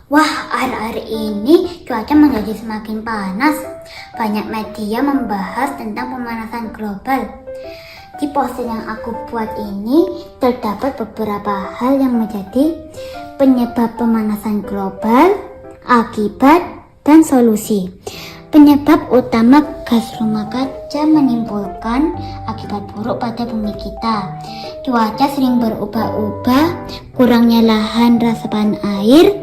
Wah, akhir-akhir ini cuaca menjadi semakin panas. Banyak media membahas tentang pemanasan global. Di posting yang aku buat ini terdapat beberapa hal yang menjadi penyebab pemanasan global, akibat, dan solusi. Penyebab utama gas rumah kaca menimbulkan akibat buruk pada bumi kita. Cuaca sering berubah-ubah, kurangnya lahan resapan air,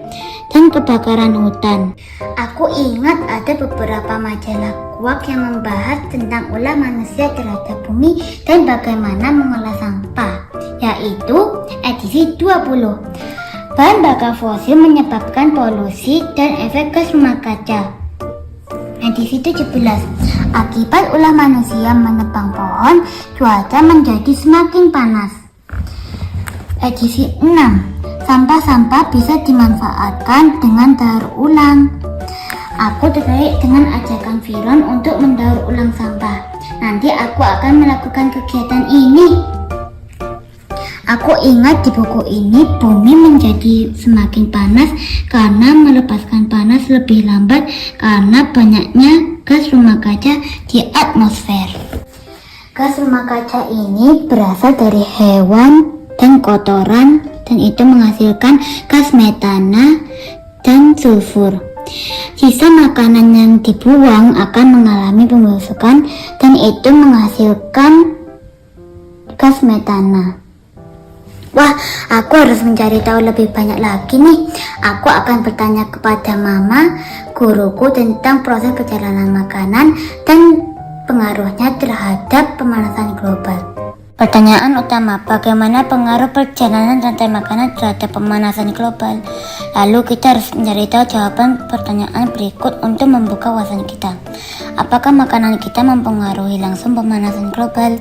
dan kebakaran hutan. Aku ingat ada beberapa majalah kuak yang membahas tentang ulah manusia terhadap bumi dan bagaimana mengolah sampah, yaitu edisi 20. Bahan bakar fosil menyebabkan polusi dan efek gas rumah kaca. Edisi 17. Akibat ulah manusia menebang pohon, cuaca menjadi semakin panas. Edisi 6. Sampah-sampah bisa dimanfaatkan dengan daur ulang. Aku tertarik dengan ajakan Viron untuk mendaur ulang sampah. Nanti aku akan melakukan kegiatan ini. Aku ingat di buku ini bumi menjadi semakin panas karena melepaskan panas lebih lambat karena banyaknya gas rumah kaca di atmosfer. Gas rumah kaca ini berasal dari hewan dan kotoran, dan itu menghasilkan gas metana dan sulfur. Sisa makanan yang dibuang akan mengalami pembusukan dan itu menghasilkan gas metana. Wah, aku harus mencari tahu lebih banyak lagi nih. Aku akan bertanya kepada mama, guruku tentang proses perjalanan makanan dan pengaruhnya terhadap pemanasan global. Pertanyaan utama, bagaimana pengaruh perjalanan rantai makanan terhadap pemanasan global? Lalu kita harus mencari tahu jawaban pertanyaan berikut untuk membuka wawasan kita. Apakah makanan kita mempengaruhi langsung pemanasan global?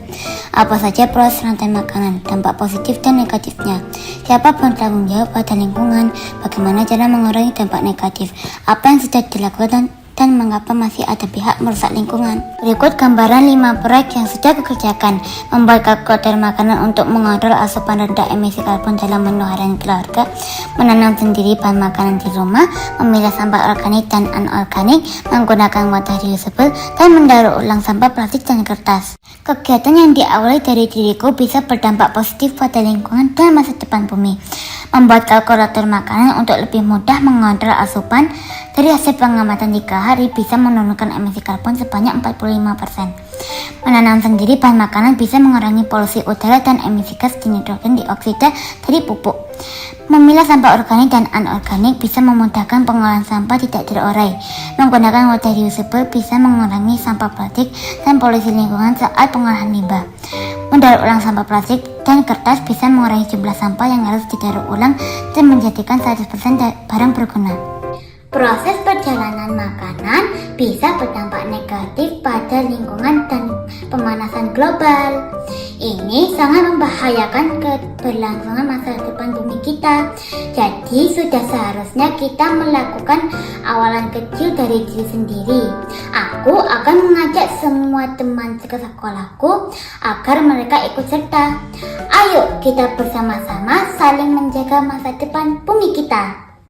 Apa saja proses rantai makanan, dampak positif dan negatifnya? Siapa bertanggung jawab pada lingkungan? Bagaimana cara mengurangi dampak negatif? Apa yang sudah dilakukan dan mengapa masih ada pihak merusak lingkungan? Berikut gambaran 5 proyek yang sudah dikerjakan. Membuat kalkulator makanan untuk mengontrol asupan rendah emisi karbon dalam menu harian keluarga, menanam sendiri bahan makanan di rumah, memilah sampah organik dan anorganik, menggunakan wadah reusable, dan mendaur ulang sampah plastik dan kertas. Kegiatan yang diawali dari diriku bisa berdampak positif pada lingkungan dan masa depan bumi. Membuat kalkulator makanan untuk lebih mudah mengontrol asupan. Dari hasil pengamatan 3 hari bisa menurunkan emisi karbon sebanyak 45%. Menanam sendiri bahan makanan bisa mengurangi polusi udara dan emisi gas nitrogen dioksida dari pupuk. Memilah sampah organik dan anorganik bisa memudahkan pengolahan sampah tidak terurai. Menggunakan wadah reusable bisa mengurangi sampah plastik dan polusi lingkungan saat pengolahan limbah. Mendaur ulang sampah plastik dan kertas bisa mengurangi jumlah sampah yang harus didaur ulang dan menjadikan 100% barang berguna. Proses perjalanan makanan bisa berdampak negatif pada lingkungan dan pemanasan global. Ini sangat membahayakan keberlangsungan masa depan bumi kita. Jadi sudah seharusnya kita melakukan awalan kecil dari diri sendiri. Aku akan mengajak semua teman sekolahku agar mereka ikut serta. Ayo kita bersama-sama saling menjaga masa depan bumi kita.